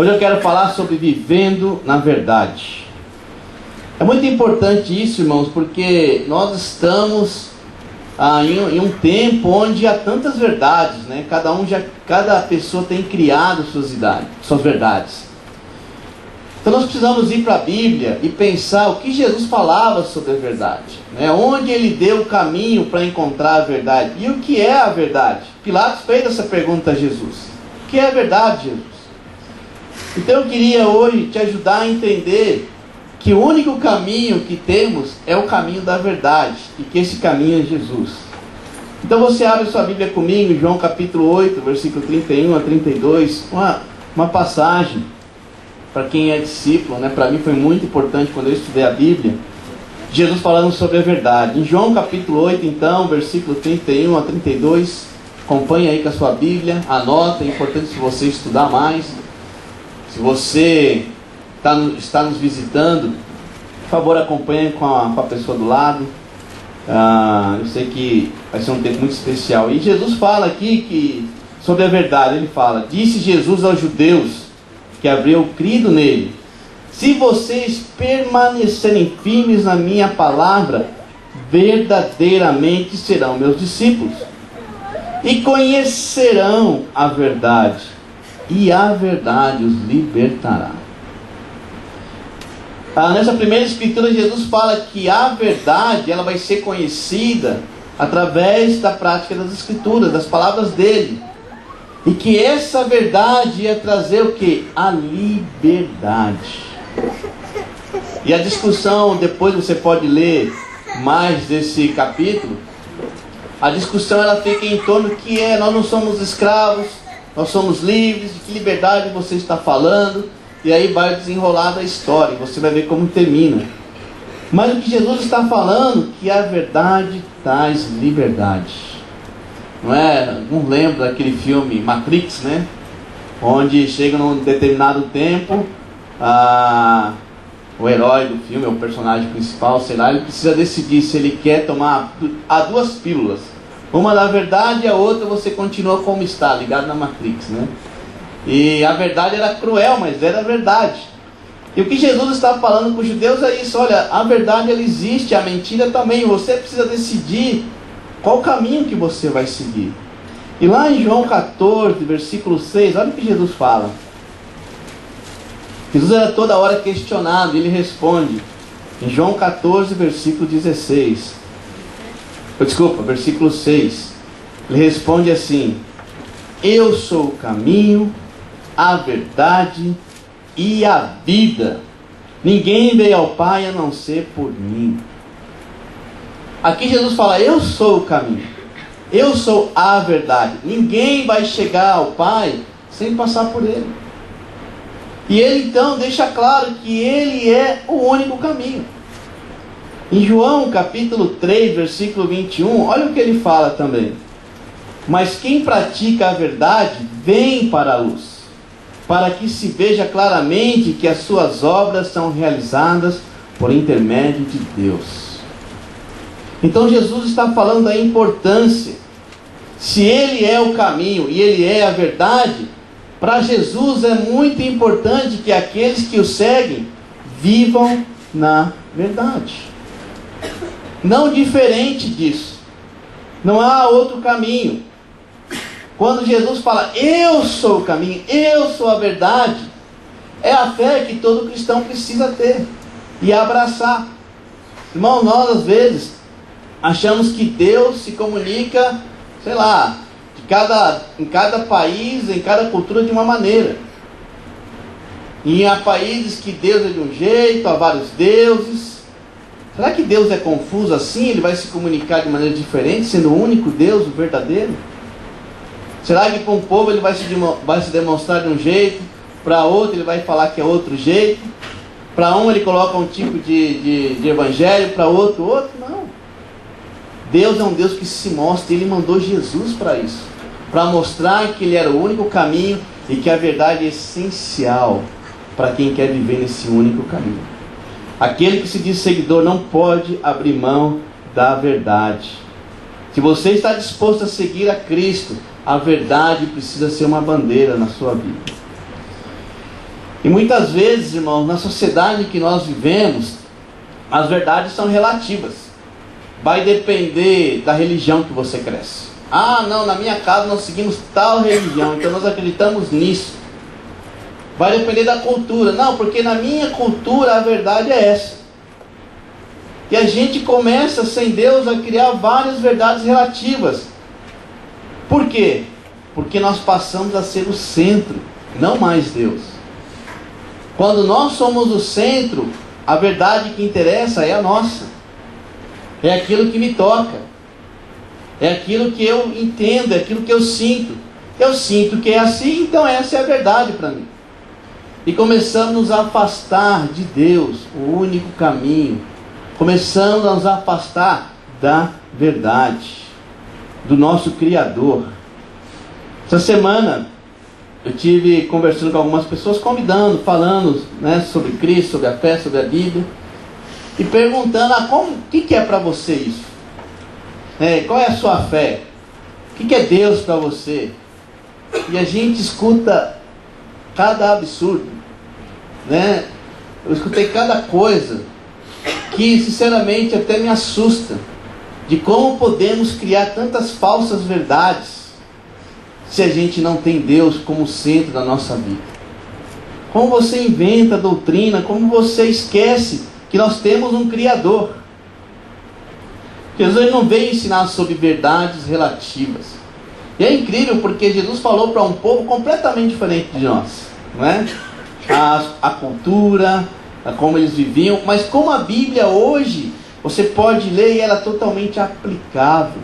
Hoje eu quero falar sobre vivendo na verdade. É muito importante isso, irmãos, porque nós estamos em um tempo onde há tantas verdades, né? Cada pessoa tem criado suas verdades. Então nós precisamos ir para a Bíblia e pensar o que Jesus falava sobre a verdade, né? Onde ele deu o caminho para encontrar a verdade e o que é a verdade. Pilatos fez essa pergunta a Jesus: o que é a verdade, Jesus? Então eu queria hoje te ajudar a entender que o único caminho que temos é o caminho da verdade, e que esse caminho é Jesus. Então você abre sua Bíblia comigo, João capítulo 8, versículo 31 a 32, uma passagem para quem é discípulo, né? Para mim foi muito importante quando eu estudei a Bíblia, Jesus falando sobre a verdade. Em João capítulo 8, então, versículo 31 a 32, acompanhe aí com a sua Bíblia, anota, é importante se você estudar mais. Se você está nos visitando, por favor, acompanhe com a pessoa do lado. Eu sei que vai ser um tempo muito especial. E Jesus fala aqui sobre a verdade. Ele fala: disse Jesus aos judeus que haviam crido nele: se vocês permanecerem firmes na minha palavra, verdadeiramente serão meus discípulos, e conhecerão a verdade, e a verdade os libertará. Nessa primeira escritura, Jesus fala que a verdade ela vai ser conhecida através da prática das escrituras, das palavras dele. E que essa verdade ia trazer o que? A liberdade. E a discussão, depois você pode ler mais desse capítulo, a discussão ela fica em torno que nós não somos escravos, nós somos livres, de que liberdade você está falando? E aí vai desenrolar da história, você vai ver como termina. Mas o que Jesus está falando, que a verdade traz liberdade. Não é? Não lembra daquele filme Matrix, né? Onde chega num determinado tempo, o herói do filme, o personagem principal, sei lá, ele precisa decidir se ele quer tomar. Há duas pílulas, uma da verdade e a outra você continua como está, ligado na Matrix, né? E a verdade era cruel, mas era a verdade. E o que Jesus está falando com os judeus é isso: olha, a verdade ela existe, a mentira também. Você precisa decidir qual caminho que você vai seguir. E lá em João 14, versículo 6, olha o que Jesus fala. Jesus era toda hora questionado, e ele responde em João 14, versículo 16. Versículo 6. Ele responde assim: eu sou o caminho, a verdade e a vida. Ninguém veio ao Pai a não ser por mim. Aqui Jesus fala: eu sou o caminho, eu sou a verdade. Ninguém vai chegar ao Pai sem passar por Ele. E Ele então deixa claro que Ele é o único caminho. Em João capítulo 3, versículo 21, olha o que Ele fala também: mas quem pratica a verdade vem para a luz, para que se veja claramente que as suas obras são realizadas por intermédio de Deus. Então Jesus está falando da importância. Se Ele é o caminho e Ele é a verdade, para Jesus é muito importante que aqueles que o seguem vivam na verdade. Não diferente disso. Não há outro caminho. Quando Jesus fala: eu sou o caminho, eu sou a verdade, é a fé que todo cristão precisa ter e abraçar. Irmão, nós às vezes achamos que Deus se comunica, sei lá, em cada país, em cada cultura de uma maneira. E há países que Deus é de um jeito, há vários deuses. Será que Deus é confuso assim? Ele vai se comunicar de maneira diferente, sendo o único Deus, o verdadeiro? Será que para um povo ele vai se demonstrar de um jeito, para outro ele vai falar que é outro jeito? Para um ele coloca um tipo de evangelho, para outro? Não. Deus é um Deus que se mostra, e Ele mandou Jesus para isso, para mostrar que Ele era o único caminho e que a verdade é essencial para quem quer viver nesse único caminho. Aquele que se diz seguidor não pode abrir mão da verdade. Se você está disposto a seguir a Cristo, a verdade precisa ser uma bandeira na sua vida. E muitas vezes, irmãos, na sociedade que nós vivemos, as verdades são relativas. Vai depender da religião que você cresce. Ah, não, na minha casa nós seguimos tal religião, então nós acreditamos nisso. Vai depender da cultura. Não, porque na minha cultura a verdade é essa. E a gente começa, sem Deus, a criar várias verdades relativas. Por quê? Porque nós passamos a ser o centro, não mais Deus. Quando nós somos o centro, a verdade que interessa é a nossa. É aquilo que me toca. É aquilo que eu entendo, é aquilo que eu sinto. Eu sinto que é assim, então essa é a verdade para mim. E começamos a nos afastar de Deus, o único caminho. Começamos a nos afastar da verdade, do nosso Criador. Essa semana eu tive conversando com algumas pessoas, convidando, falando, né, sobre Cristo, sobre a fé, sobre a Bíblia, e perguntando, o que é para você isso? Qual é a sua fé? O que é Deus para você? E a gente escuta cada absurdo, né? Eu escutei cada coisa que sinceramente até me assusta, de como podemos criar tantas falsas verdades se a gente não tem Deus como centro da nossa vida. Como você inventa doutrina, como você esquece que nós temos um Criador. Jesus não veio ensinar sobre verdades relativas. E é incrível porque Jesus falou para um povo completamente diferente de nós, não é? A cultura, como eles viviam, mas como a Bíblia hoje, você pode ler e ela é totalmente aplicável.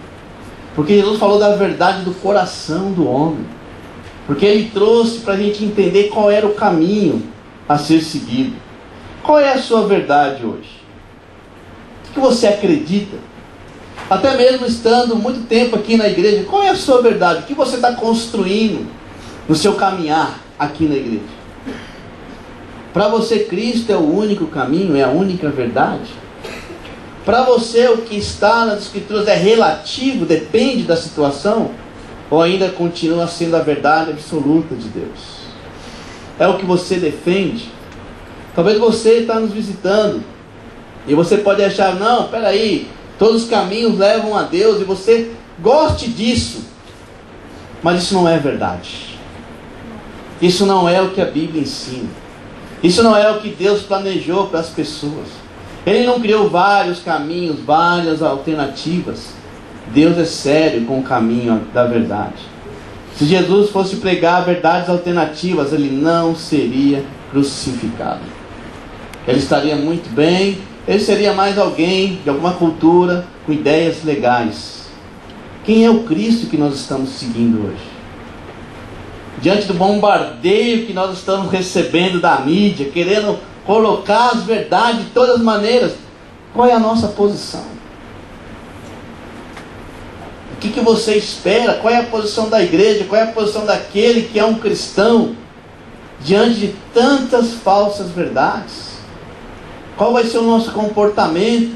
Porque Jesus falou da verdade do coração do homem. Porque Ele trouxe para a gente entender qual era o caminho a ser seguido. Qual é a sua verdade hoje? O que você acredita? Até mesmo estando muito tempo aqui na igreja, qual é a sua verdade? O que você está construindo no seu caminhar aqui na igreja? Para você, Cristo é o único caminho, é a única verdade? Para você, o que está nas Escrituras é relativo, depende da situação? Ou ainda continua sendo a verdade absoluta de Deus? É o que você defende? Talvez você está nos visitando e você pode achar, não, peraí, todos os caminhos levam a Deus, e você goste disso, mas isso não é verdade. Isso não é o que a Bíblia ensina. Isso não é o que Deus planejou para as pessoas. Ele não criou vários caminhos, várias alternativas. Deus é sério com o caminho da verdade. Se Jesus fosse pregar verdades alternativas, Ele não seria crucificado. Ele estaria muito bem. Ele seria mais alguém de alguma cultura com ideias legais. Quem é o Cristo que nós estamos seguindo hoje? Diante do bombardeio que nós estamos recebendo da mídia, querendo colocar as verdades de todas as maneiras, qual é a nossa posição? O que você espera? Qual é a posição da igreja? Qual é a posição daquele que é um cristão diante de tantas falsas verdades? Qual vai ser o nosso comportamento?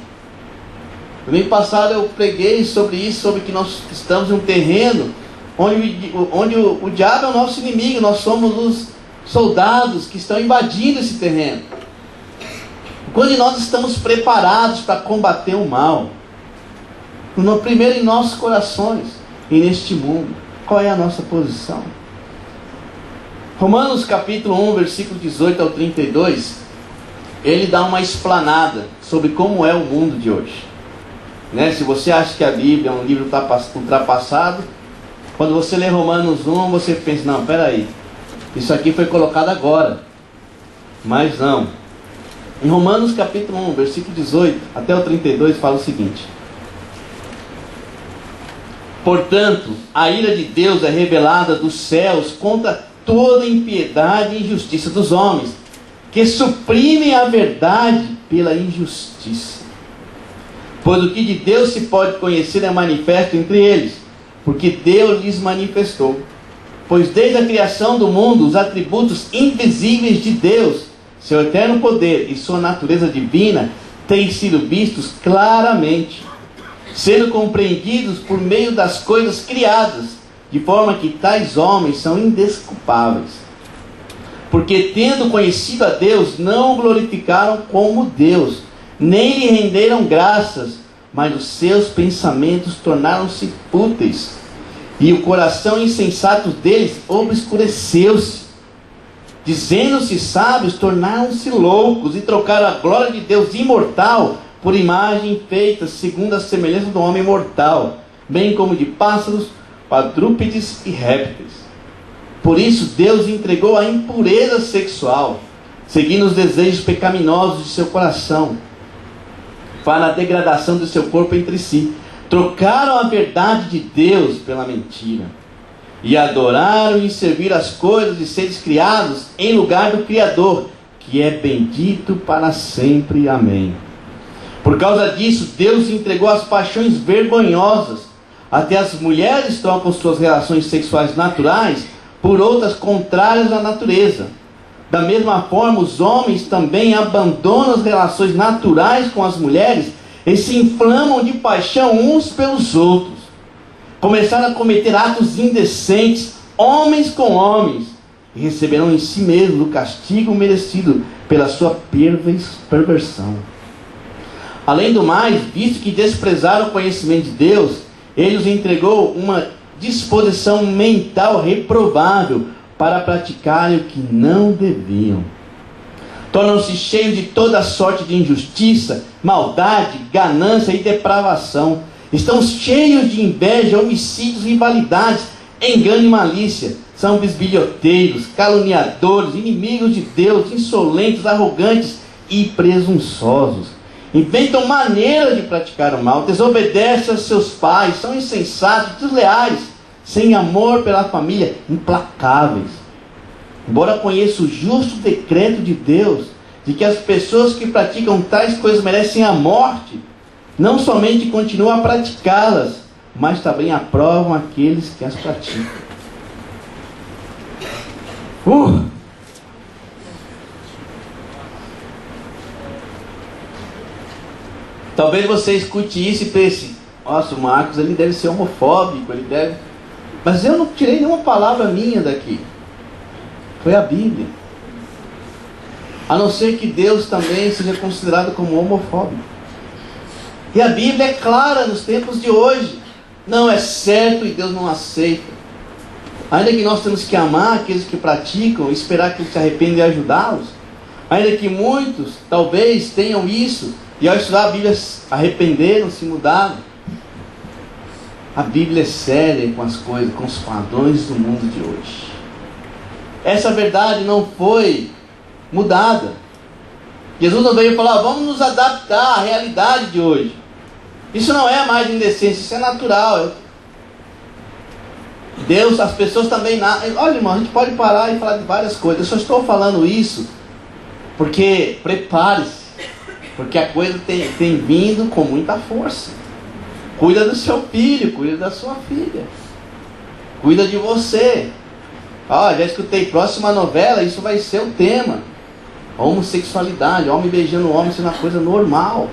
No mês passado eu preguei sobre isso, sobre que nós estamos em um terreno onde o diabo é o nosso inimigo. Nós somos os soldados que estão invadindo esse terreno. Quando nós estamos preparados para combater o mal, primeiro em nossos corações e neste mundo, qual é a nossa posição? Romanos capítulo 1, versículo 18 ao 32, ele dá uma explanada sobre como é o mundo de hoje. Se você acha que a Bíblia é um livro ultrapassado, quando você lê Romanos 1, você pensa, não, peraí, isso aqui foi colocado agora. Mas não. Em Romanos capítulo 1, versículo 18 até o 32, fala o seguinte: portanto, a ira de Deus é revelada dos céus contra toda impiedade e injustiça dos homens, que suprimem a verdade pela injustiça. Pois o que de Deus se pode conhecer é manifesto entre eles, porque Deus lhes manifestou. Pois desde a criação do mundo, os atributos invisíveis de Deus, seu eterno poder e sua natureza divina, têm sido vistos claramente, sendo compreendidos por meio das coisas criadas, de forma que tais homens são indesculpáveis. Porque porque tendo conhecido a Deus, não o glorificaram como Deus, nem lhe renderam graças, mas os seus pensamentos tornaram-se fúteis, e o coração insensato deles obscureceu-se. Dizendo-se sábios, tornaram-se loucos, e trocaram a glória de Deus imortal por imagem feita segundo a semelhança do homem mortal, bem como de pássaros, quadrúpedes e répteis. Por isso Deus entregou a impureza sexual, seguindo os desejos pecaminosos de seu coração, para a degradação do seu corpo entre si. Trocaram a verdade de Deus pela mentira, e adoraram e serviram as coisas de seres criados em lugar do Criador, que é bendito para sempre. Amém. Por causa disso, Deus entregou as paixões vergonhosas. Até as mulheres trocam suas relações sexuais naturais por outras contrárias à natureza. Da mesma forma, os homens também abandonam as relações naturais com as mulheres e se inflamam de paixão uns pelos outros. Começaram a cometer atos indecentes, homens com homens, e receberão em si mesmos o castigo merecido pela sua perversão. Além do mais, visto que desprezaram o conhecimento de Deus, Ele os entregou uma disposição mental reprovável para praticarem o que não deviam. Tornam-se cheios de toda sorte de injustiça, maldade, ganância e depravação. Estão cheios de inveja, homicídios, rivalidades, engano e malícia. São bisbilhoteiros, caluniadores, inimigos de Deus, insolentes, arrogantes e presunçosos. Inventam maneiras de praticar o mal, desobedecem aos seus pais, são insensatos, desleais, sem amor pela família, implacáveis. Embora conheça o justo decreto de Deus, de que as pessoas que praticam tais coisas merecem a morte, não somente continuam a praticá-las, mas também aprovam aqueles que as praticam. Talvez você escute isso e pense: nossa, o Marcos ele deve ser homofóbico, ele deve... Mas eu não tirei nenhuma palavra minha daqui. Foi a Bíblia. A não ser que Deus também seja considerado como homofóbico. E a Bíblia é clara nos tempos de hoje. Não é certo e Deus não aceita. Ainda que nós temos que amar aqueles que praticam, esperar que eles se arrependam e ajudá-los. Ainda que muitos talvez tenham isso, e ao estudar a Bíblia arrependeram, se mudaram. A Bíblia é séria com as coisas, com os padrões do mundo de hoje. Essa verdade não foi mudada. Jesus não veio falar: vamos nos adaptar à realidade de hoje. Isso não é mais indecência, isso é natural. Deus, as pessoas também... Olha, irmão, a gente pode parar e falar de várias coisas. Eu só estou falando isso porque, prepare-se, porque a coisa tem vindo com muita força. Cuida do seu filho, cuida da sua filha, cuida de você. Já escutei, próxima novela, isso vai ser o tema. Homossexualidade, homem beijando homem, isso é uma coisa normal.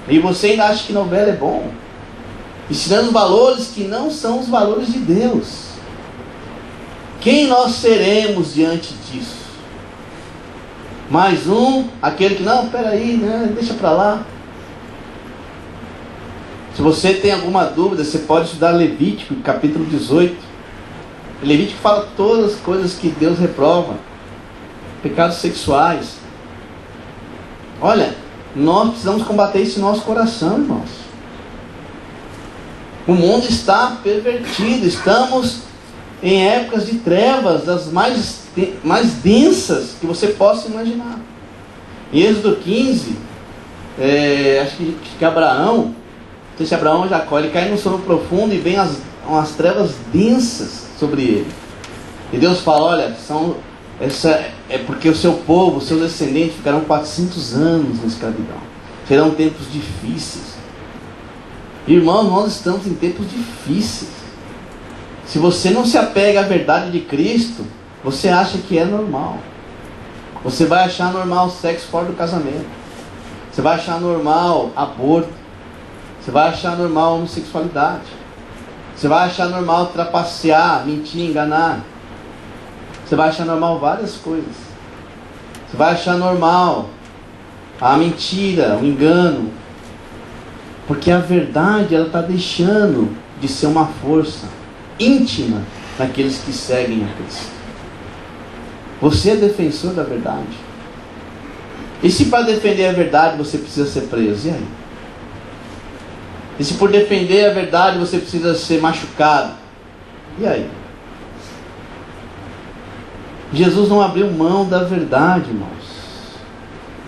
E você ainda acha que novela é bom? Ensinando valores que não são os valores de Deus. Quem nós seremos diante disso? Mais um, aquele que, não, peraí, né, deixa pra lá. Se você tem alguma dúvida, você pode estudar Levítico, capítulo 18. Levítico fala todas as coisas que Deus reprova. Pecados sexuais. Olha, nós precisamos combater isso no nosso coração, irmãos. O mundo está pervertido. Estamos em épocas de trevas, das mais densas que você possa imaginar. Em Êxodo 15, acho que Abraão, não sei se Abraão ou Jacó, ele cai no sono profundo e vem umas trevas densas sobre ele. E Deus fala: olha, é porque o seu povo, os seus descendentes ficarão 400 anos na escravidão. Serão tempos difíceis. Irmãos, nós estamos em tempos difíceis. Se você não se apega à verdade de Cristo, você acha que é normal. Você vai achar normal sexo fora do casamento. Você vai achar normal aborto. Você vai achar normal homossexualidade. Você vai achar normal trapacear, mentir, enganar. Você vai achar normal várias coisas. Você vai achar normal a mentira, o engano. Porque a verdade, ela está deixando de ser uma força íntima naqueles que seguem a Cristo. Você é defensor da verdade. E se para defender a verdade você precisa ser preso? E aí? E se por defender a verdade você precisa ser machucado? E aí? Jesus não abriu mão da verdade, irmãos.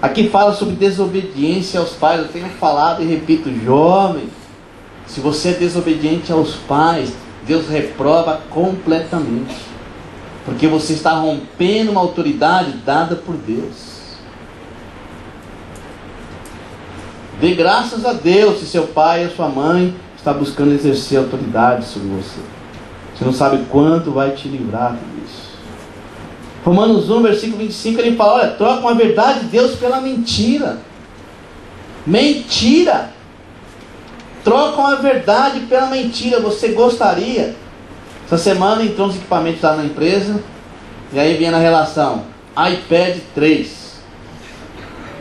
Aqui fala sobre desobediência aos pais. Eu tenho falado e repito, jovem, se você é desobediente aos pais, Deus reprova completamente. Porque você está rompendo uma autoridade dada por Deus. Dê graças a Deus se seu pai ou sua mãe está buscando exercer autoridade sobre você. Você não sabe quanto vai te livrar disso. Romanos 1, versículo 25, ele fala, olha, trocam a verdade de Deus pela mentira. Mentira! Trocam a verdade pela mentira. Você gostaria? Essa semana entrou uns equipamentos lá na empresa, e aí vinha na relação, iPad 3.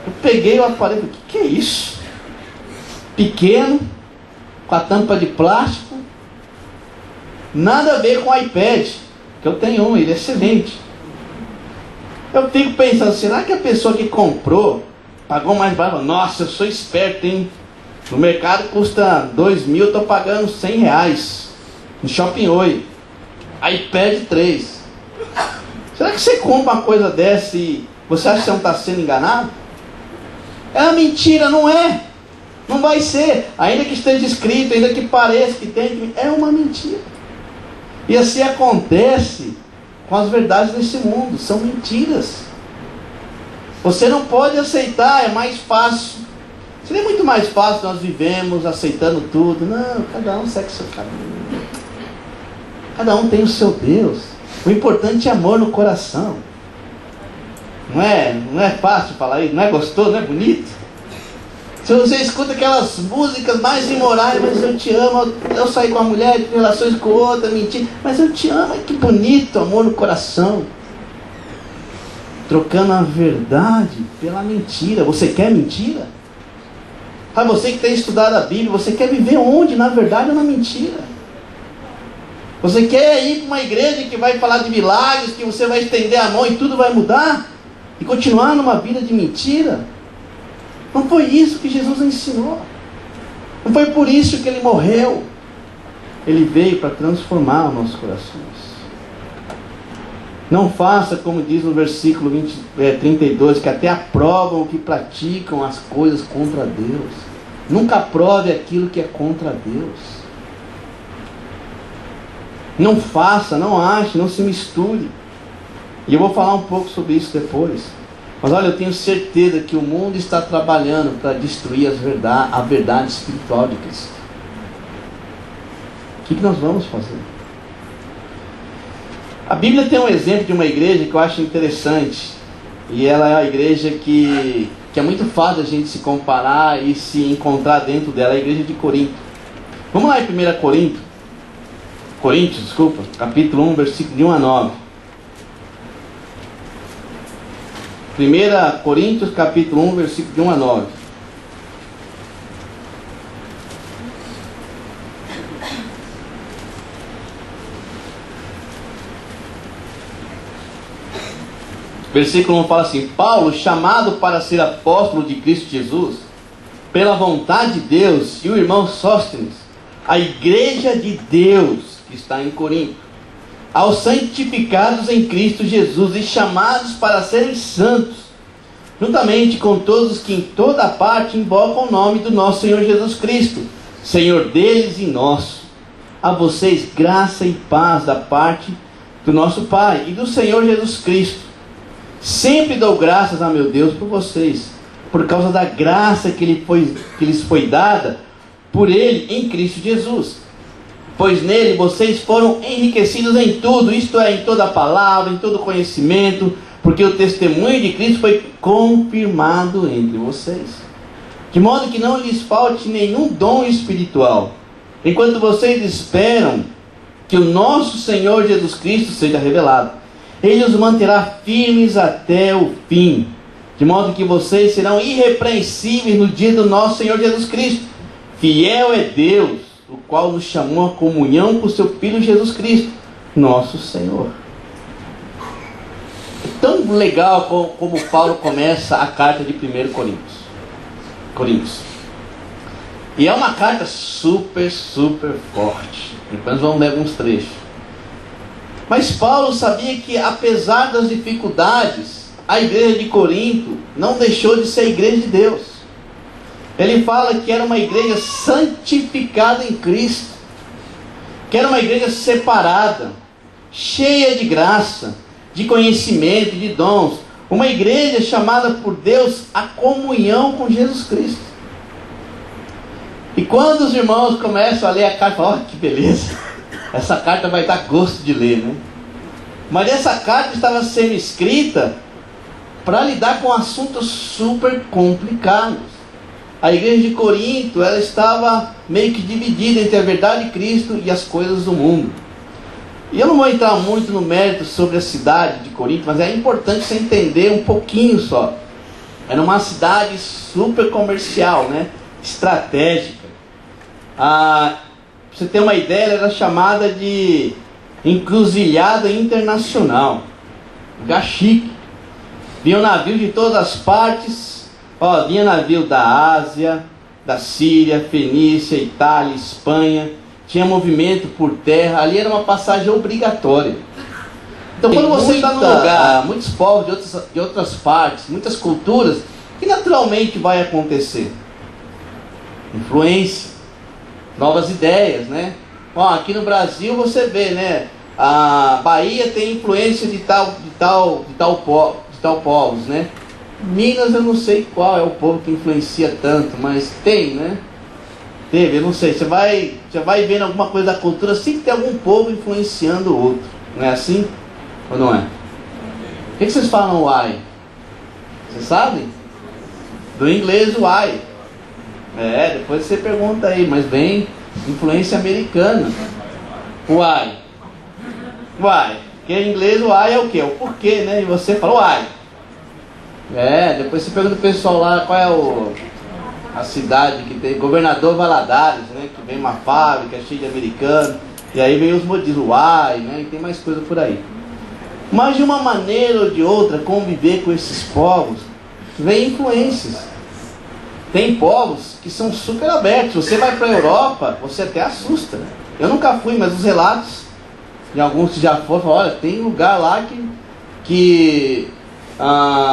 Eu peguei o aparelho, o que é isso? Pequeno, com a tampa de plástico, nada a ver com o iPad, que eu tenho um, ele é excelente. Eu fico pensando, será que a pessoa que comprou, pagou mais barato? Nossa, eu sou esperto, hein? No mercado custa 2.000, eu estou pagando R$100. No Shopping Oi, iPad 3. Será que você compra uma coisa dessa e você acha que você não está sendo enganado? É uma mentira, não é? Não vai ser. Ainda que esteja escrito, ainda que pareça que tem, é uma mentira. E assim acontece com as verdades desse mundo. São mentiras. Você não pode aceitar, é mais fácil. Seria muito mais fácil nós vivemos aceitando tudo. Não, cada um segue o seu caminho. Cada um tem o seu Deus. O importante é amor no coração. Não é fácil falar isso, não é gostoso, não é bonito? Se você escuta aquelas músicas mais imorais, mas eu te amo, eu saí com uma mulher, tive relações com outra, mentira, mas eu te amo, que bonito, amor no coração. Trocando a verdade pela mentira. Você quer mentira? Ah, você que tem estudado a Bíblia, você quer viver onde? Na verdade ou na mentira? Você quer ir para uma igreja que vai falar de milagres, que você vai estender a mão e tudo vai mudar? E continuar numa vida de mentira? Não foi isso que Jesus ensinou. Não foi por isso que Ele morreu. Ele veio para transformar os nossos corações. Não faça como diz no versículo 32, que até aprovam o que praticam as coisas contra Deus. Nunca aprove aquilo que é contra Deus. Não faça, não ache, não se misture. E eu vou falar um pouco sobre isso depois. Mas olha, eu tenho certeza que o mundo está trabalhando para destruir a verdade espiritual de Cristo. O que nós vamos fazer? A Bíblia tem um exemplo de uma igreja que eu acho interessante. E ela é uma igreja que é muito fácil a gente se comparar e se encontrar dentro dela. É a igreja de Corinto. Vamos lá em 1 Coríntios, capítulo 1, versículo de 1 a 9. 1 Coríntios, capítulo 1, versículo de 1 a 9. Versículo 1 fala assim: Paulo, chamado para ser apóstolo de Cristo Jesus, pela vontade de Deus, e o irmão Sóstenes, a igreja de Deus que está em Corinto, aos santificados em Cristo Jesus e chamados para serem santos, juntamente com todos os que em toda parte invocam o nome do nosso Senhor Jesus Cristo, Senhor deles e nosso. A vocês graça e paz da parte do nosso Pai e do Senhor Jesus Cristo. Sempre dou graças a meu Deus por vocês, por causa da graça que lhes foi dada por Ele em Cristo Jesus. Pois nele vocês foram enriquecidos em tudo, isto é, em toda palavra, em todo conhecimento, porque o testemunho de Cristo foi confirmado entre vocês. De modo que não lhes falte nenhum dom espiritual, enquanto vocês esperam que o nosso Senhor Jesus Cristo seja revelado. Ele os manterá firmes até o fim, de modo que vocês serão irrepreensíveis no dia do nosso Senhor Jesus Cristo. Fiel é Deus, o qual nos chamou à comunhão com o seu Filho Jesus Cristo, nosso Senhor. É tão legal como Paulo começa a carta de 1 Coríntios. E é uma carta super forte. Depois vamos ler alguns trechos. Mas Paulo sabia que, apesar das dificuldades, a igreja de Corinto não deixou de ser a igreja de Deus. Ele fala que era uma igreja santificada em Cristo, que era uma igreja separada, cheia de graça, de conhecimento, de dons. Uma igreja chamada por Deus à comunhão com Jesus Cristo. E quando os irmãos começam a ler a carta, olha que beleza, essa carta vai dar gosto de ler, né? Mas essa carta estava sendo escrita para lidar com assuntos super complicados. A igreja de Corinto, ela estava meio que dividida entre a verdade de Cristo e as coisas do mundo. E eu não vou entrar muito no mérito sobre a cidade de Corinto, mas é importante você entender um pouquinho só. Era uma cidade super comercial, né? Estratégica. Para você ter uma ideia, ela era chamada de encruzilhada internacional. Lugar chique. Vinham navios de todas as partes. Vinha navio da Ásia, da Síria, Fenícia, Itália, Espanha. Tinha movimento por terra. Ali era uma passagem obrigatória. Então quando você está num lugar, muitos povos de outras partes, muitas culturas, o que naturalmente vai acontecer? Influência, novas ideias, né? Aqui no Brasil você vê, né? A Bahia tem influência de tal povos, né? Minas eu não sei qual é o povo que influencia tanto, mas tem, né? Teve, eu não sei. Você vai vendo alguma coisa da cultura, sempre tem algum povo influenciando o outro. Não é assim? Ou não é? O que vocês falam why? Vocês sabem? Do inglês why. Depois você pergunta aí, mas vem influência americana. Why? Why? Porque em inglês why é o quê? O porquê, né? E você fala why. Depois você pergunta pro pessoal lá qual é a cidade que tem Governador Valadares, né? Que vem uma fábrica cheia de americano. E aí vem os motivos why, né? E tem mais coisa por aí. Mas de uma maneira ou de outra, conviver com esses povos, vem influências. Tem povos que são super abertos. Você vai para a Europa, você até assusta. Eu nunca fui, mas os relatos de alguns que já foram, falam, olha, tem lugar lá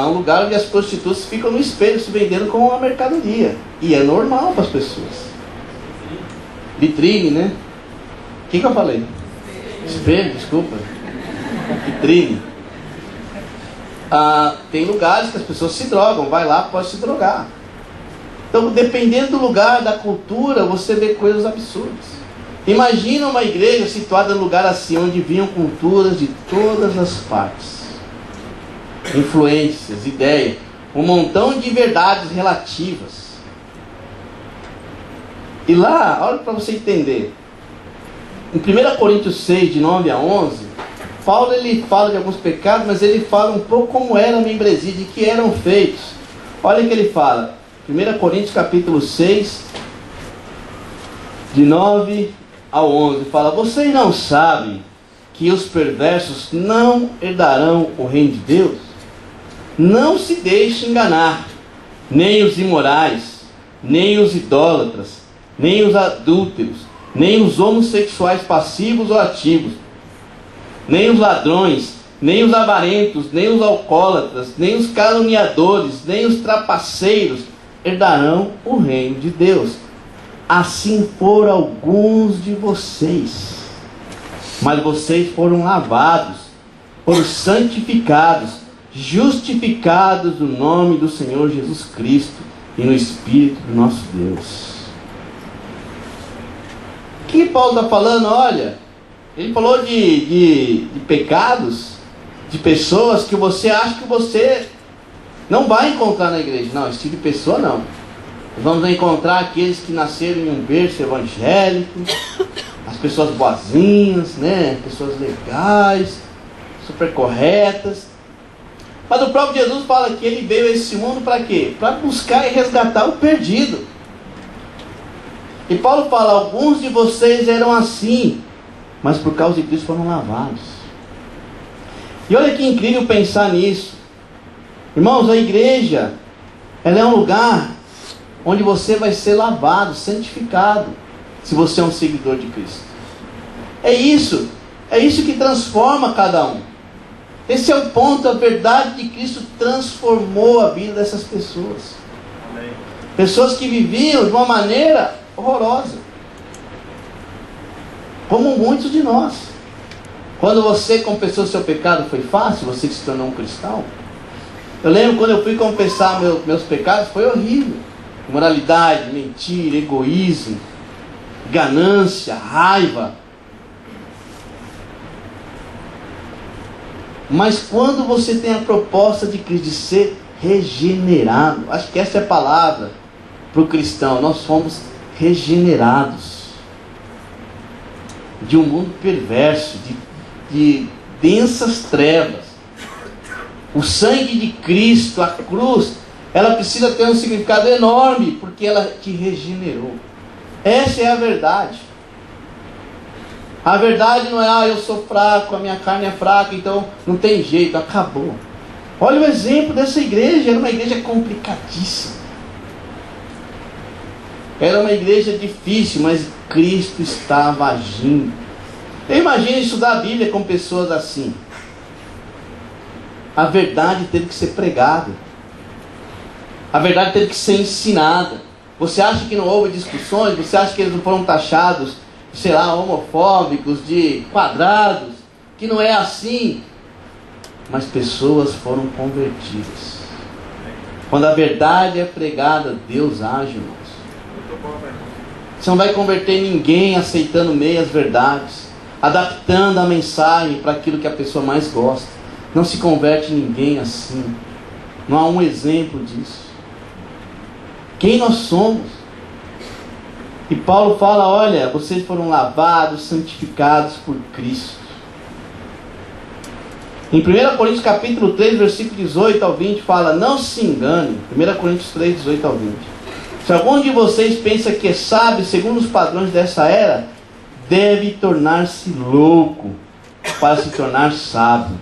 um lugar onde as prostitutas ficam no espelho se vendendo como uma mercadoria. E é normal para as pessoas. Vitrine, né? O que eu falei? Espelho, desculpa. Vitrine. Tem lugares que as pessoas se drogam. Vai lá, pode se drogar. Então, dependendo do lugar, da cultura, você vê coisas absurdas. Imagina uma igreja situada num lugar assim, onde vinham culturas de todas as partes. Influências, ideias, um montão de verdades relativas. E lá, olha para você entender. Em 1 Coríntios 6, de 9 a 11, Paulo ele fala de alguns pecados, mas ele fala um pouco como era a membresia, de que eram feitos. Olha o que ele fala. 1 Coríntios capítulo 6, de 9 a 11, fala: vocês não sabem que os perversos não herdarão o reino de Deus? Não se deixe enganar, nem os imorais, nem os idólatras, nem os adúlteros, nem os homossexuais passivos ou ativos, nem os ladrões, nem os avarentos, nem os alcoólatras, nem os caluniadores, nem os trapaceiros herdarão o reino de Deus. Assim foram alguns de vocês, mas vocês foram lavados, foram santificados, justificados no nome do Senhor Jesus Cristo e no Espírito do nosso Deus. O que Paulo está falando? Olha, ele falou de pecados, de pessoas que você acha que você não vai encontrar na igreja. Não, esse tipo de pessoa não. Nós vamos encontrar aqueles que nasceram em um berço evangélico, as pessoas boazinhas, né? Pessoas legais, super corretas. Mas o próprio Jesus fala que ele veio a esse mundo para quê? Para buscar e resgatar o perdido. E Paulo fala, alguns de vocês eram assim, mas por causa de Cristo foram lavados. E olha que incrível pensar nisso. Irmãos, a igreja, ela é um lugar onde você vai ser lavado, santificado, se você é um seguidor de Cristo. É isso que transforma cada um. Esse é o ponto, a verdade de Cristo transformou a vida dessas pessoas. Amém. Pessoas que viviam de uma maneira horrorosa, como muitos de nós. Quando você confessou seu pecado, foi fácil? Você que se tornou um cristão? Eu lembro quando eu fui confessar meus pecados, foi horrível. Imoralidade, mentira, egoísmo, ganância, raiva. Mas quando você tem a proposta de Cristo de ser regenerado, acho que essa é a palavra para o cristão, nós fomos regenerados de um mundo perverso, de densas trevas. O sangue de Cristo, a cruz, ela precisa ter um significado enorme, porque ela te regenerou. Essa é a verdade. A verdade não é, eu sou fraco, a minha carne é fraca, então não tem jeito, acabou. Olha o exemplo dessa igreja, era uma igreja complicadíssima. Era uma igreja difícil, mas Cristo estava agindo. Eu imagino estudar a Bíblia com pessoas assim. A verdade teve que ser pregada. A verdade teve que ser ensinada. Você acha que não houve discussões? Você acha que eles não foram taxados, sei lá, homofóbicos, de quadrados? Que não é assim. Mas pessoas foram convertidas. Quando a verdade é pregada, Deus age, irmãos. Você não vai converter ninguém aceitando meias verdades, adaptando a mensagem para aquilo que a pessoa mais gosta. Não se converte ninguém assim. Não há um exemplo disso. Quem nós somos? E Paulo fala, olha, vocês foram lavados, santificados por Cristo. Em 1 Coríntios capítulo 3, versículo 18 ao 20, fala, não se engane. 1 Coríntios 3, 18 ao 20. Se algum de vocês pensa que é sábio segundo os padrões dessa era, deve tornar-se louco para se tornar sábio.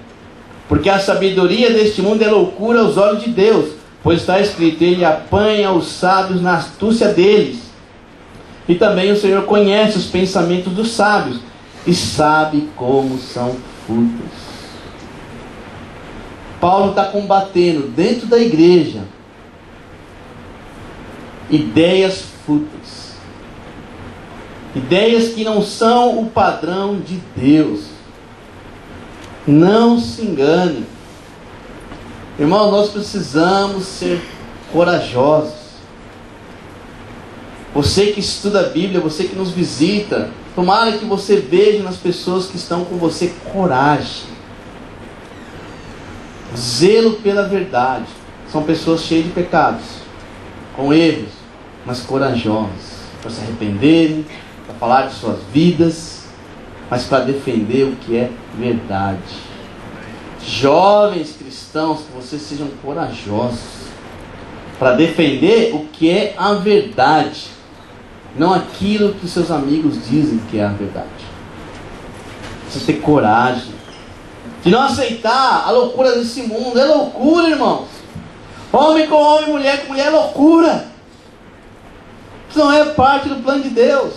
Porque a sabedoria deste mundo é loucura aos olhos de Deus, pois está escrito, ele apanha os sábios na astúcia deles. E também o Senhor conhece os pensamentos dos sábios e sabe como são fúteis. Paulo está combatendo dentro da igreja ideias fúteis, ideias que não são o padrão de Deus. Não se engane, irmão, nós precisamos ser corajosos. Você que estuda a Bíblia, você que nos visita, tomara que você veja nas pessoas que estão com você coragem, zelo pela verdade. São pessoas cheias de pecados, com erros, mas corajosas para se arrependerem, para falar de suas vidas, mas para defender o que é verdade. Jovens cristãos, que vocês sejam corajosos para defender o que é a verdade, não aquilo que seus amigos dizem que é a verdade. Precisa ter coragem de não aceitar a loucura desse mundo. É loucura, irmãos. Homem com homem, mulher com mulher é loucura. Isso não é parte do plano de Deus.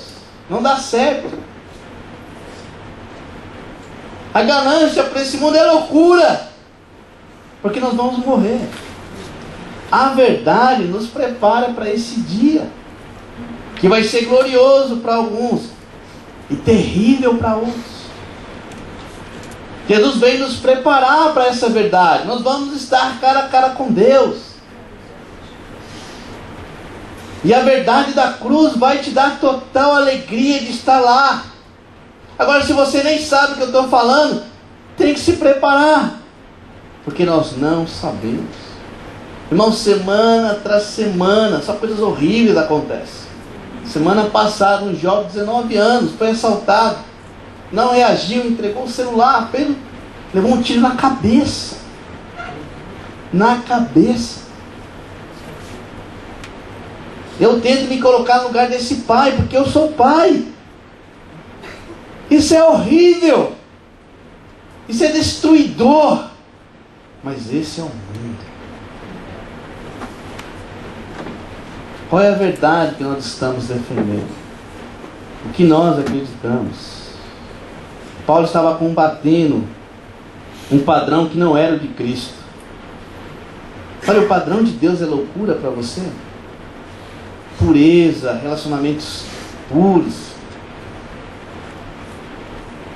Não dá certo. A ganância para esse mundo é loucura, porque nós vamos morrer. A verdade nos prepara para esse dia, que vai ser glorioso para alguns e terrível para outros. Jesus veio nos preparar para essa verdade. Nós vamos estar cara a cara com Deus. E a verdade da cruz vai te dar total alegria de estar lá. Agora, se você nem sabe o que eu estou falando, tem que se preparar, porque nós não sabemos. Irmão, semana tras semana, só coisas horríveis acontecem. Semana passada, um jovem de 19 anos foi assaltado, não reagiu, entregou o celular, Levou um tiro na cabeça. Na cabeça. Eu tento me colocar no lugar desse pai, porque eu sou pai. Isso é horrível. Isso é destruidor. Mas esse é o mundo. Qual é a verdade que nós estamos defendendo? O que nós acreditamos? Paulo estava combatendo um padrão que não era o de Cristo. Olha, o padrão de Deus é loucura para você? Pureza, relacionamentos puros,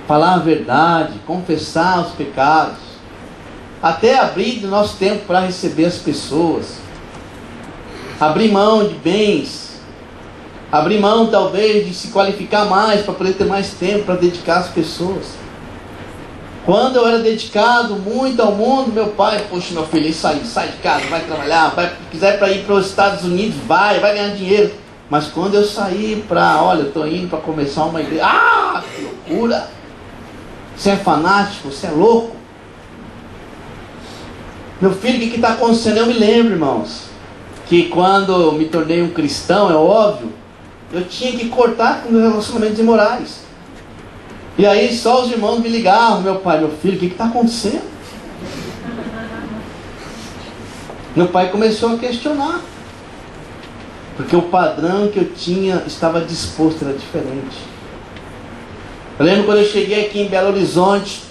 falar a verdade, confessar os pecados, até abrir do nosso tempo para receber as pessoas, abrir mão de bens, abrir mão talvez de se qualificar mais para poder ter mais tempo para dedicar às pessoas. Quando eu era dedicado muito ao mundo, meu pai, poxa, meu filho, sai de casa, vai trabalhar, quiser para ir para os Estados Unidos, vai ganhar dinheiro. Mas quando eu saí olha, eu estou indo para começar uma igreja, que loucura! Você é fanático, você é louco. Meu filho, o que está acontecendo? Eu me lembro, irmãos, que quando eu me tornei um cristão, é óbvio, eu tinha que cortar com meus relacionamentos imorais. E aí só os irmãos me ligavam, meu pai, meu filho, o que está acontecendo? Meu pai começou a questionar. Porque o padrão que eu tinha estava disposto, era diferente. Eu lembro quando eu cheguei aqui em Belo Horizonte,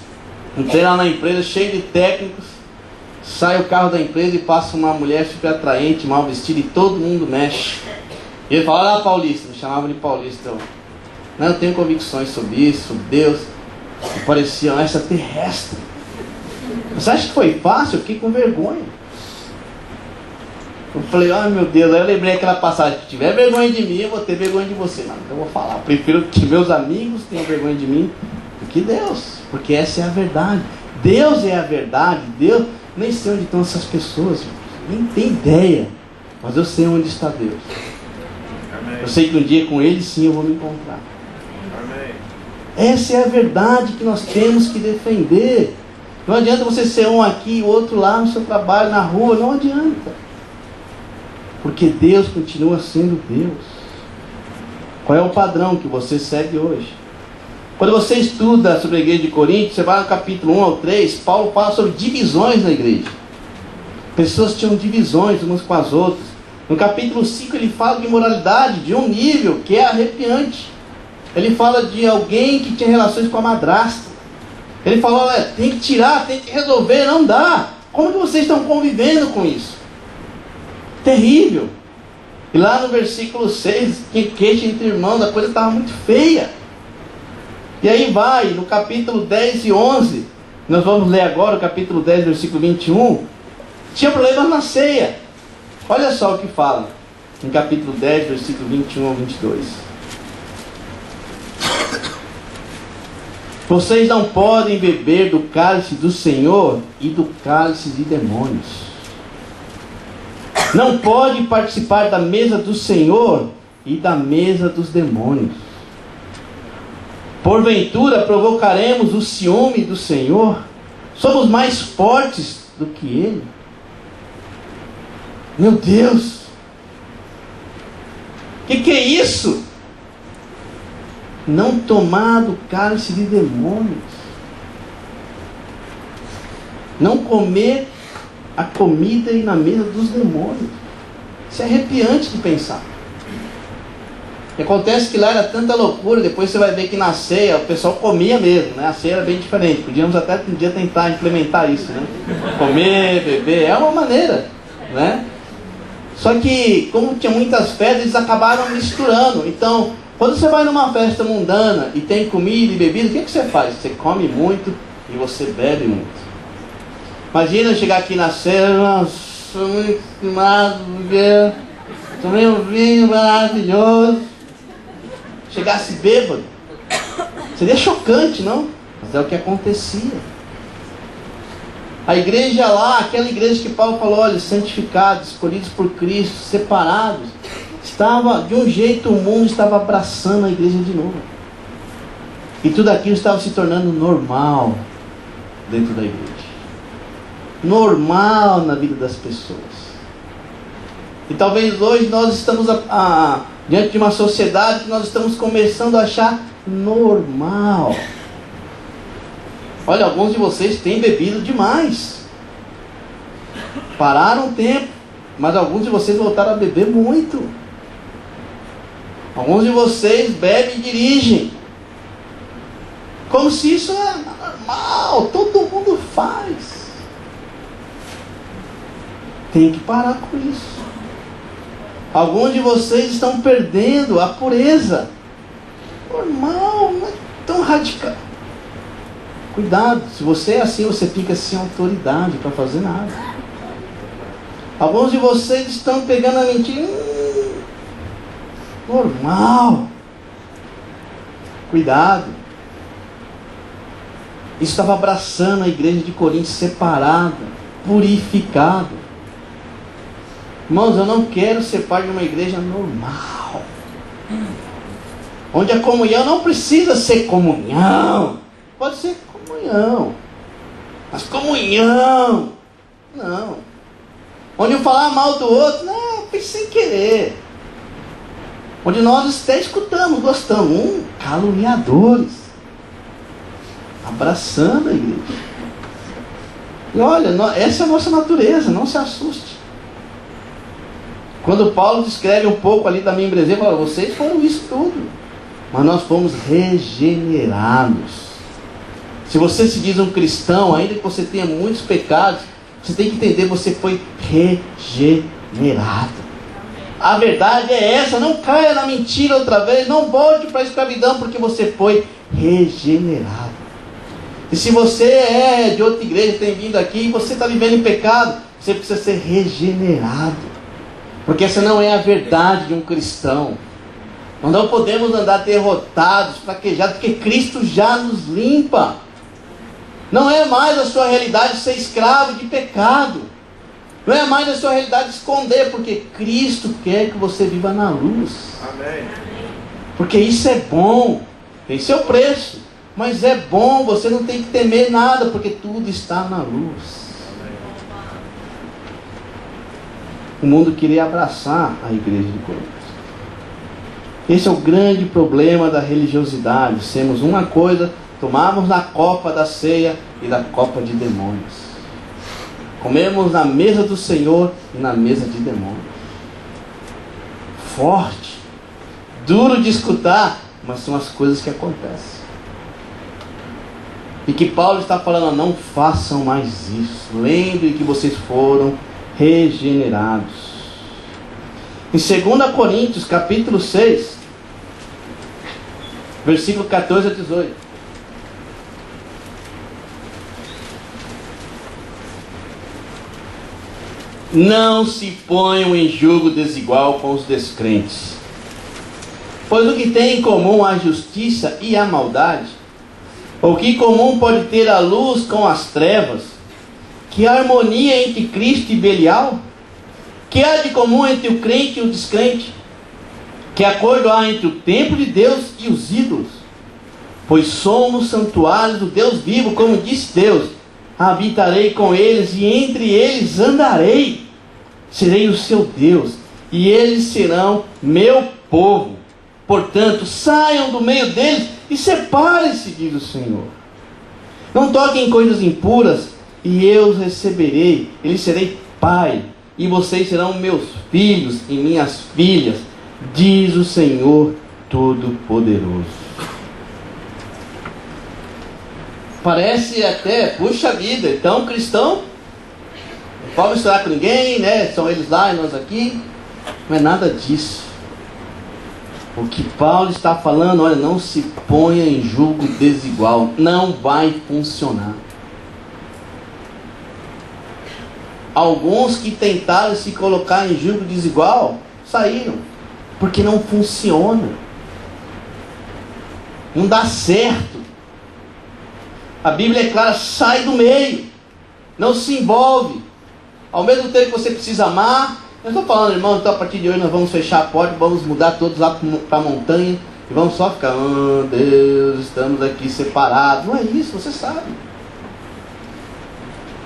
entrei lá na empresa cheio de técnicos, sai o carro da empresa e passa uma mulher super atraente, mal vestida, e todo mundo mexe. E ele fala, olha lá, Paulista, me chamava de Paulista. Eu tenho convicções sobre isso, sobre Deus. E parecia um extraterrestre. Você acha que foi fácil? Eu fiquei com vergonha. Eu falei, ai meu Deus, aí eu lembrei aquela passagem, se tiver vergonha de mim, eu vou ter vergonha de você. Não, então eu vou falar, eu prefiro que meus amigos tenham vergonha de mim do que Deus, porque essa é a verdade. Deus é a verdade. Deus, nem sei onde estão essas pessoas, nem tem ideia, mas eu sei onde está Deus. Amém. Eu sei que um dia com Ele sim eu vou me encontrar. Amém. Essa é a verdade que nós temos que defender. Não adianta você ser um aqui e outro lá no seu trabalho, na rua, não adianta. Porque Deus continua sendo Deus. Qual é o padrão que você segue hoje? Quando você estuda sobre a igreja de Corinto, você vai no capítulo 1 ao 3, Paulo fala sobre divisões na igreja. Pessoas tinham divisões umas com as outras. No capítulo 5 ele fala de imoralidade de um nível que é arrepiante. Ele fala de alguém que tinha relações com a madrasta. Ele fala, olha, tem que tirar, tem que resolver, não dá. Como que vocês estão convivendo com isso? Terrível. E lá no versículo 6, que queixa entre irmãos, a coisa estava muito feia. E aí vai, no capítulo 10 e 11, nós vamos ler agora o capítulo 10, versículo 21, tinha problemas na ceia. Olha só o que fala, em capítulo 10, versículo 21 ao 22. Vocês não podem beber do cálice do Senhor e do cálice de demônios. Não pode participar da mesa do Senhor e da mesa dos demônios. Porventura provocaremos o ciúme do Senhor? Somos mais fortes do que Ele? Meu Deus! Que é isso? Não tomar do cálice de demônios. Não comer a comida e na mesa dos demônios. Isso é arrepiante de pensar. E acontece que lá era tanta loucura, depois você vai ver que na ceia o pessoal comia mesmo, né? A ceia era bem diferente. Podíamos até um dia tentar implementar isso, né? Comer, beber, é uma maneira, né? Só que, como tinha muitas festas, eles acabaram misturando. Então, quando você vai numa festa mundana e tem comida e bebida, o que você faz? Você come muito e você bebe muito. Imagina chegar aqui na ceia, nossa, muito estimado, porque tomei um vinho maravilhoso. Chegasse bêbado, seria chocante, não? Mas é o que acontecia. A igreja lá, aquela igreja que Paulo falou, olha, santificados, escolhidos por Cristo, separados, estava, de um jeito o mundo estava abraçando a igreja de novo. E tudo aquilo estava se tornando normal. dentro da igreja. Normal na vida das pessoas. E talvez hoje nós estamos diante de uma sociedade que nós estamos começando a achar normal. Olha, alguns de vocês têm bebido demais. Pararam um tempo, mas alguns de vocês voltaram a beber muito. Alguns de vocês bebem e dirigem. Como se isso é normal, todo mundo faz. Tem que parar com isso. Alguns de vocês estão perdendo a pureza. Normal, não é tão radical. Cuidado, se você é assim, você fica sem autoridade para fazer nada. Alguns de vocês estão pegando a mentira. Normal. Cuidado. Isso estava abraçando a igreja de Corinto separada, purificada. Irmãos, eu não quero ser parte de uma igreja normal, onde a comunhão não precisa ser comunhão. Pode ser comunhão, mas comunhão não. Onde eu falar mal do outro, não, fiz sem querer. Onde nós até escutamos, gostamos, caluniadores, abraçando a igreja. E olha, essa é a nossa natureza, não se assuste. Quando Paulo descreve um pouco ali da membresia, ele fala, vocês foram isso tudo, mas nós fomos regenerados. Se você se diz um cristão, ainda que você tenha muitos pecados, você tem que entender, você foi regenerado. A verdade é essa, não caia na mentira outra vez, não volte para a escravidão, porque você foi regenerado. E se você é de outra igreja, tem vindo aqui, e você está vivendo em pecado, você precisa ser regenerado. Porque essa não é a verdade de um cristão. Nós não podemos andar derrotados, fraquejados, porque Cristo já nos limpa. Não é mais a sua realidade ser escravo de pecado. Não é mais a sua realidade esconder, porque Cristo quer que você viva na luz. Amém. Porque isso é bom, tem seu preço, mas é bom, você não tem que temer nada, porque tudo está na luz. O mundo queria abraçar a igreja de Corinto. Esse é o grande problema da religiosidade. Sermos uma coisa, tomarmos na copa da ceia e da copa de demônios. Comemos na mesa do Senhor e na mesa de demônios. Forte, duro de escutar, mas são as coisas que acontecem. E que Paulo está falando, não façam mais isso. Lembrem que vocês foram regenerados. Em 2 Coríntios capítulo 6, versículo 14 a 18. Não se ponham em julgo desigual com os descrentes, pois o que tem em comum a justiça e a maldade? Ou que comum pode ter a luz com as trevas? Que harmonia entre Cristo e Belial? Que há de comum entre o crente e o descrente? Que acordo há entre o templo de Deus e os ídolos? Pois somos santuários do Deus vivo, como disse Deus, habitarei com eles e entre eles andarei. Serei o seu Deus e eles serão meu povo. Portanto, saiam do meio deles e separem-se, diz o Senhor. Não toquem em coisas impuras, e eu os receberei, e lhes serei pai, e vocês serão meus filhos e minhas filhas, diz o Senhor Todo-Poderoso. Parece até, puxa vida, então cristão não pode misturar com ninguém, né? São eles lá e nós aqui. Não é nada disso. O que Paulo está falando, olha, não se ponha em julgo desigual, não vai funcionar. Alguns que tentaram se colocar em julgo desigual, saíram, porque não funciona. Não dá certo. A Bíblia é clara, sai do meio. Não se envolve. Ao mesmo tempo que você precisa amar. Eu estou falando, irmão, então a partir de hoje nós vamos fechar a porta, vamos mudar todos lá para a montanha. E vamos só ficar, Deus, estamos aqui separados. Não é isso, você sabe.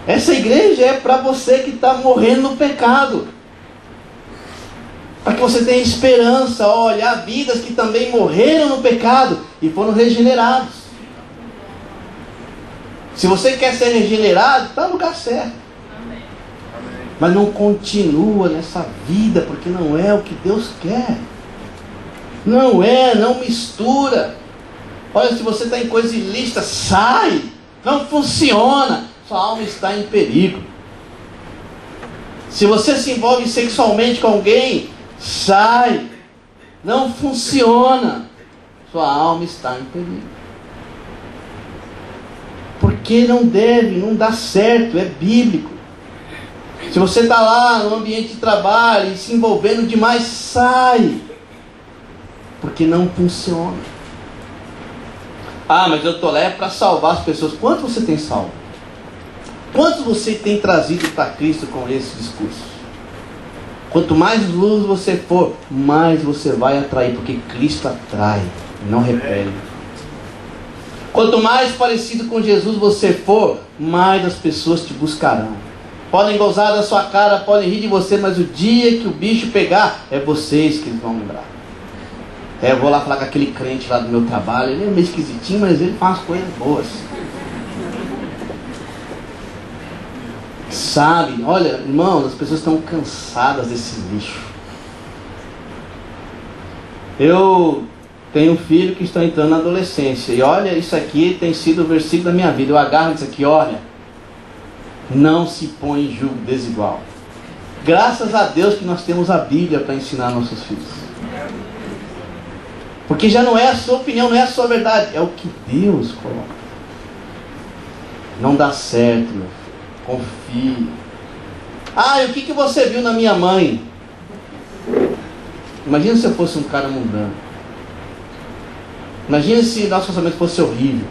Essa igreja é para você que está morrendo no pecado. Para que você tenha esperança, olha, há vidas que também morreram no pecado e foram regenerados. Se você quer ser regenerado, está no lugar certo. Mas não continua nessa vida, porque não é o que Deus quer. Não mistura. Olha, se você está em coisa ilícita, sai. Não funciona. Sua alma está em perigo. Se você se envolve sexualmente com alguém, sai. Não funciona. Sua alma está em perigo. Porque não deve, não dá certo, é bíblico. Se você está lá no ambiente de trabalho e se envolvendo demais, sai. Porque não funciona. Ah, mas eu tolero para salvar as pessoas. Quantos você tem salvo? Quantos você tem trazido para Cristo com esse discurso? Quanto mais luz você for, mais você vai atrair, porque Cristo atrai, não repele. Quanto mais parecido com Jesus você for, mais as pessoas te buscarão. Podem gozar da sua cara, podem rir de você, mas o dia que o bicho pegar, é vocês que eles vão lembrar. Eu vou lá falar com aquele crente lá do meu trabalho, ele é meio esquisitinho, mas ele faz coisas boas. Sabe, olha, irmãos, as pessoas estão cansadas desse lixo. Eu tenho um filho que está entrando na adolescência, e olha, isso aqui tem sido o versículo da minha vida. Eu agarro isso aqui, olha, não se põe em julgo desigual. Graças a Deus que nós temos a Bíblia para ensinar nossos filhos. Porque já não é a sua opinião, não é a sua verdade, é o que Deus coloca. Não dá certo, meu filho. Confie. Ah, e o que você viu na minha mãe? Imagina se eu fosse um cara mundano. Imagina se nosso casamento fosse horrível.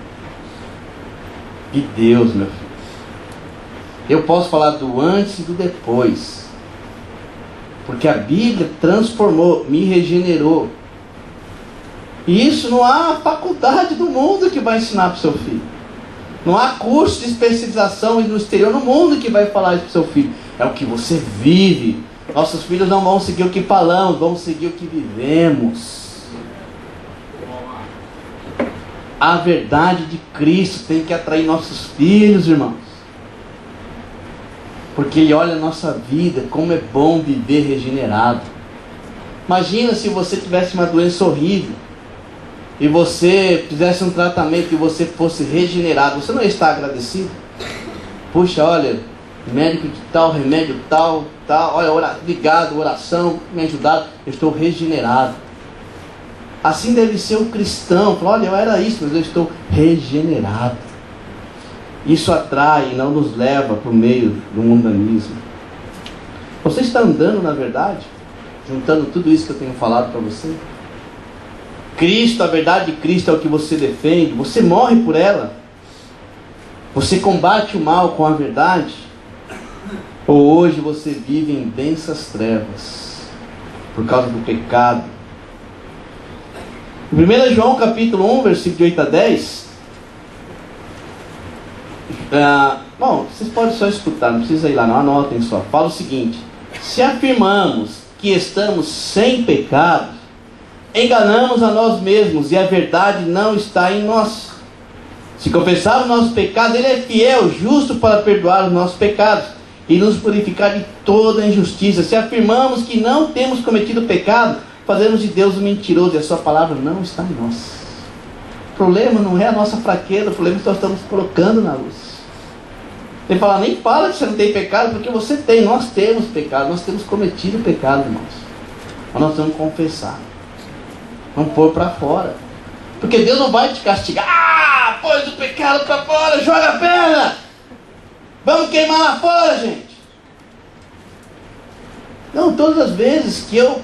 E Deus, meu filho. Eu posso falar do antes e do depois. Porque a Bíblia transformou, me regenerou. E isso não há faculdade do mundo que vai ensinar para o seu filho. Não há curso de especialização no exterior no mundo que vai falar isso para o seu filho. É o que você vive. Nossos filhos não vão seguir o que falamos, vão seguir o que vivemos. A verdade de Cristo tem que atrair nossos filhos, irmãos. Porque Ele olha a nossa vida, como é bom viver regenerado. Imagina se você tivesse uma doença horrível e você fizesse um tratamento e você fosse regenerado. Você não está agradecido? Puxa, olha, médico de tal, remédio tal, olha, obrigado, oração, me ajudado, eu estou regenerado. Assim deve ser o cristão. Fala, olha, eu era isso, mas eu estou regenerado. Isso atrai e não nos leva para o meio do mundanismo. Você está andando na verdade? Juntando tudo isso que eu tenho falado para você? Cristo, a verdade de Cristo é o que você defende. Você morre por ela. Você combate o mal com a verdade. Ou hoje você vive em densas trevas por causa do pecado. Em 1 João capítulo 1, versículo de 8 a 10. Bom, vocês podem só escutar, não precisa ir lá, não anotem só. Fala o seguinte: se afirmamos que estamos sem pecado, enganamos a nós mesmos e a verdade não está em nós. Se confessarmos nossos pecados, Ele é fiel, justo para perdoar os nossos pecados e nos purificar de toda injustiça. Se afirmamos que não temos cometido pecado, fazemos de Deus um mentiroso e a sua palavra não está em nós. O problema não é a nossa fraqueza, o problema é que nós estamos colocando na luz. Ele fala, nem fala que você não tem pecado, porque você tem, nós temos pecado, nós temos cometido pecado, irmãos. Mas nós vamos confessar. Vamos pôr para fora. Porque Deus não vai te castigar. Ah, pôs o pecado para fora, joga a pedra. Vamos queimar lá fora, gente. Não, todas as vezes que eu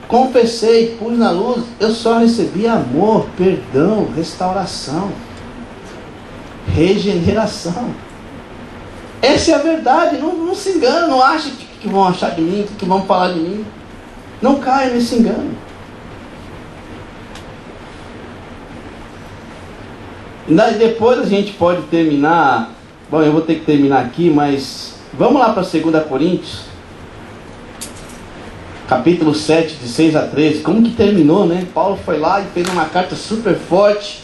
confessei, pus na luz, eu só recebi amor, perdão, restauração, regeneração. Essa é a verdade. Não se engane, não ache que vão achar de mim, que vão falar de mim. Não caia nesse engano. E depois a gente pode terminar Bom, eu vou ter que terminar aqui, mas vamos lá para 2 Coríntios, capítulo 7, de 6 a 13. Como que terminou, né? Paulo foi lá e fez uma carta super forte,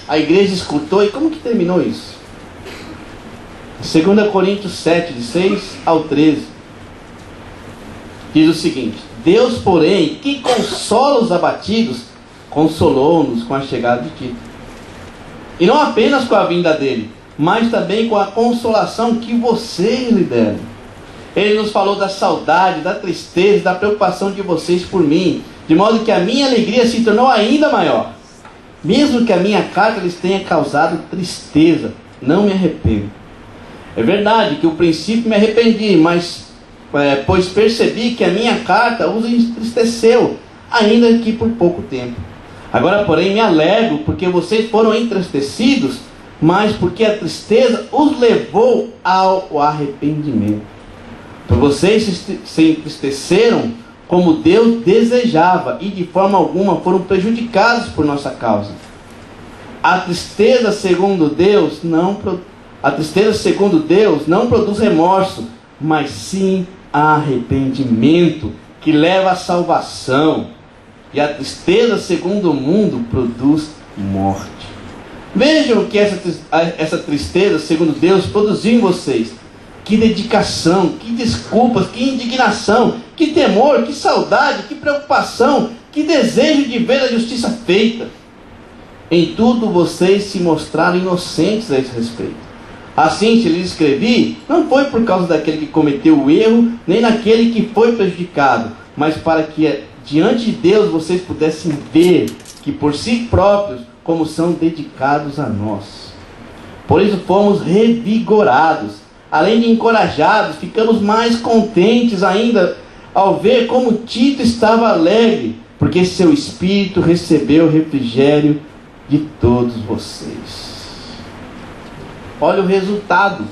a igreja escutou, e como que terminou isso? 2 Coríntios 7, de 6 ao 13, diz o seguinte: Deus, porém, que consola os abatidos, consolou-nos com a chegada de Tito. E não apenas com a vinda dele, mas também com a consolação que vocês lhe deram. Ele nos falou da saudade, da tristeza, da preocupação de vocês por mim, de modo que a minha alegria se tornou ainda maior. Mesmo que a minha carta lhes tenha causado tristeza, não me arrependo. É verdade que o princípio me arrependi, mas pois percebi que a minha carta os entristeceu, ainda que por pouco tempo. Agora, porém, me alegro porque vocês foram entristecidos, mas porque a tristeza os levou ao arrependimento. Pois vocês se entristeceram como Deus desejava e de forma alguma foram prejudicados por nossa causa. A tristeza segundo Deus não produz remorso, mas sim arrependimento, que leva à salvação. E a tristeza segundo o mundo produz morte. Vejam o que essa tristeza segundo Deus produziu em vocês. Que dedicação, que desculpas, que indignação, que temor, que saudade, que preocupação, que desejo de ver a justiça feita. Em tudo vocês se mostraram inocentes a esse respeito. Assim, se lhes escrevi, não foi por causa daquele que cometeu o erro, nem naquele que foi prejudicado, mas para que diante de Deus vocês pudessem ver que por si próprios, como são dedicados a nós. Por isso fomos revigorados, além de encorajados, ficamos mais contentes ainda ao ver como Tito estava alegre, porque seu espírito recebeu o refrigério de todos vocês. Olha o resultado.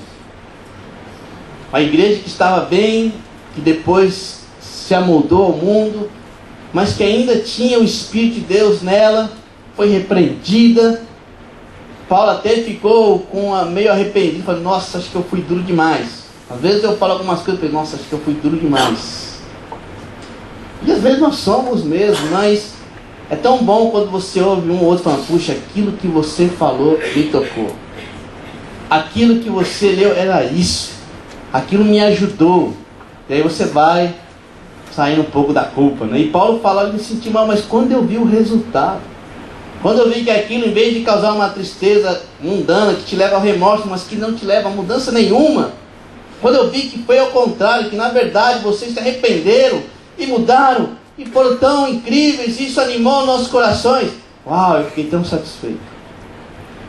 A igreja que estava bem, que depois se amoldou ao mundo, mas que ainda tinha o Espírito de Deus nela, foi repreendida. Paulo até ficou meio arrependido, falou: nossa, acho que eu fui duro demais. Às vezes eu falo algumas coisas e falei: nossa, acho que eu fui duro demais. E às vezes nós somos mesmo, mas é tão bom quando você ouve um ou outro falando: puxa, aquilo que você falou me tocou. Aquilo que você leu era isso. Aquilo me ajudou. E aí você vai saindo um pouco da culpa, né? E Paulo fala: eu me senti mal, mas quando eu vi o resultado, quando eu vi que aquilo, em vez de causar uma tristeza mundana, que te leva ao remorso, mas que não te leva a mudança nenhuma, quando eu vi que foi ao contrário, que na verdade vocês se arrependeram e mudaram, e foram tão incríveis, isso animou nossos corações, uau, eu fiquei tão satisfeito.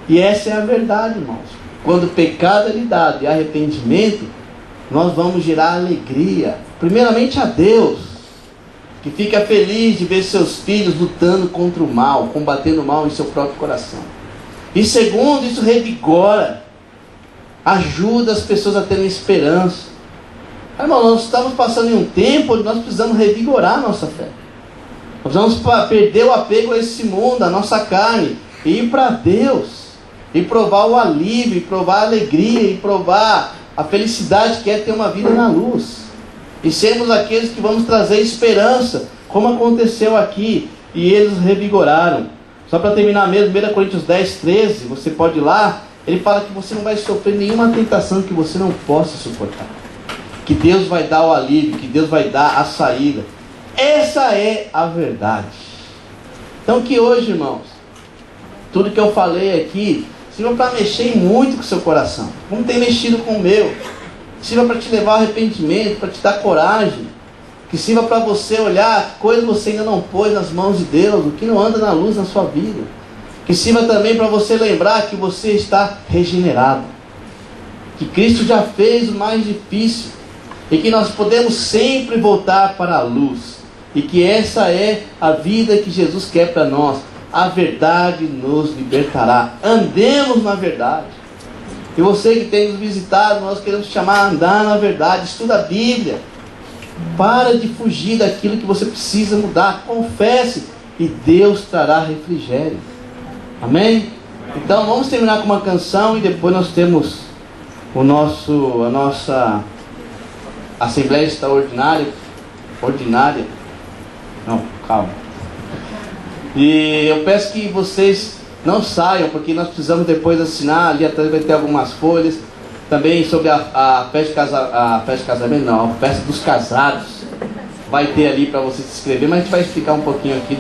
E essa é a verdade, irmãos. Quando o pecado é lidado e arrependimento, nós vamos gerar alegria, primeiramente a Deus, que fica feliz de ver seus filhos lutando contra o mal, combatendo o mal em seu próprio coração. E segundo, isso revigora, ajuda as pessoas a terem esperança. Irmão, nós estamos passando em um tempo onde nós precisamos revigorar a nossa fé. Nós vamos perder o apego a esse mundo, a nossa carne, e ir para Deus, e provar o alívio, e provar a alegria, e provar a felicidade que é ter uma vida na luz. E sermos aqueles que vamos trazer esperança, como aconteceu aqui, e eles revigoraram. Só para terminar mesmo, 1 Coríntios 10, 13, você pode ir lá, ele fala que você não vai sofrer nenhuma tentação que você não possa suportar. Que Deus vai dar o alívio, que Deus vai dar a saída. Essa é a verdade. Então que hoje, irmãos, tudo que eu falei aqui sirva para mexer muito com o seu coração, como tem mexido com o meu. Sirva para te levar ao arrependimento, para te dar coragem. Que sirva para você olhar que coisa você ainda não pôs nas mãos de Deus, o que não anda na luz na sua vida. Que sirva também para você lembrar que você está regenerado, que Cristo já fez o mais difícil, e que nós podemos sempre voltar para a luz, e que essa é a vida que Jesus quer para nós. A verdade nos libertará. Andemos na verdade. E você que tem nos visitado, nós queremos te chamar a andar na verdade. Estuda a Bíblia. Para de fugir daquilo que você precisa mudar. Confesse e Deus trará refrigério. Amém? Então vamos terminar com uma canção e depois nós temos a nossa Assembleia Extraordinária, não, calma. E eu peço que vocês não saiam, porque nós precisamos depois assinar, ali atrás vai ter algumas folhas, também sobre a festa de casamento, não, a festa dos casados, vai ter ali para você se inscrever, mas a gente vai explicar um pouquinho aqui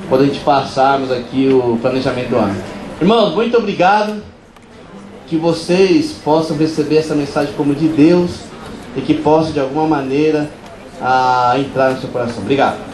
quando a gente passarmos aqui o planejamento do ano. Irmãos, muito obrigado, que vocês possam receber essa mensagem como de Deus, e que possa de alguma maneira entrar no seu coração. Obrigado.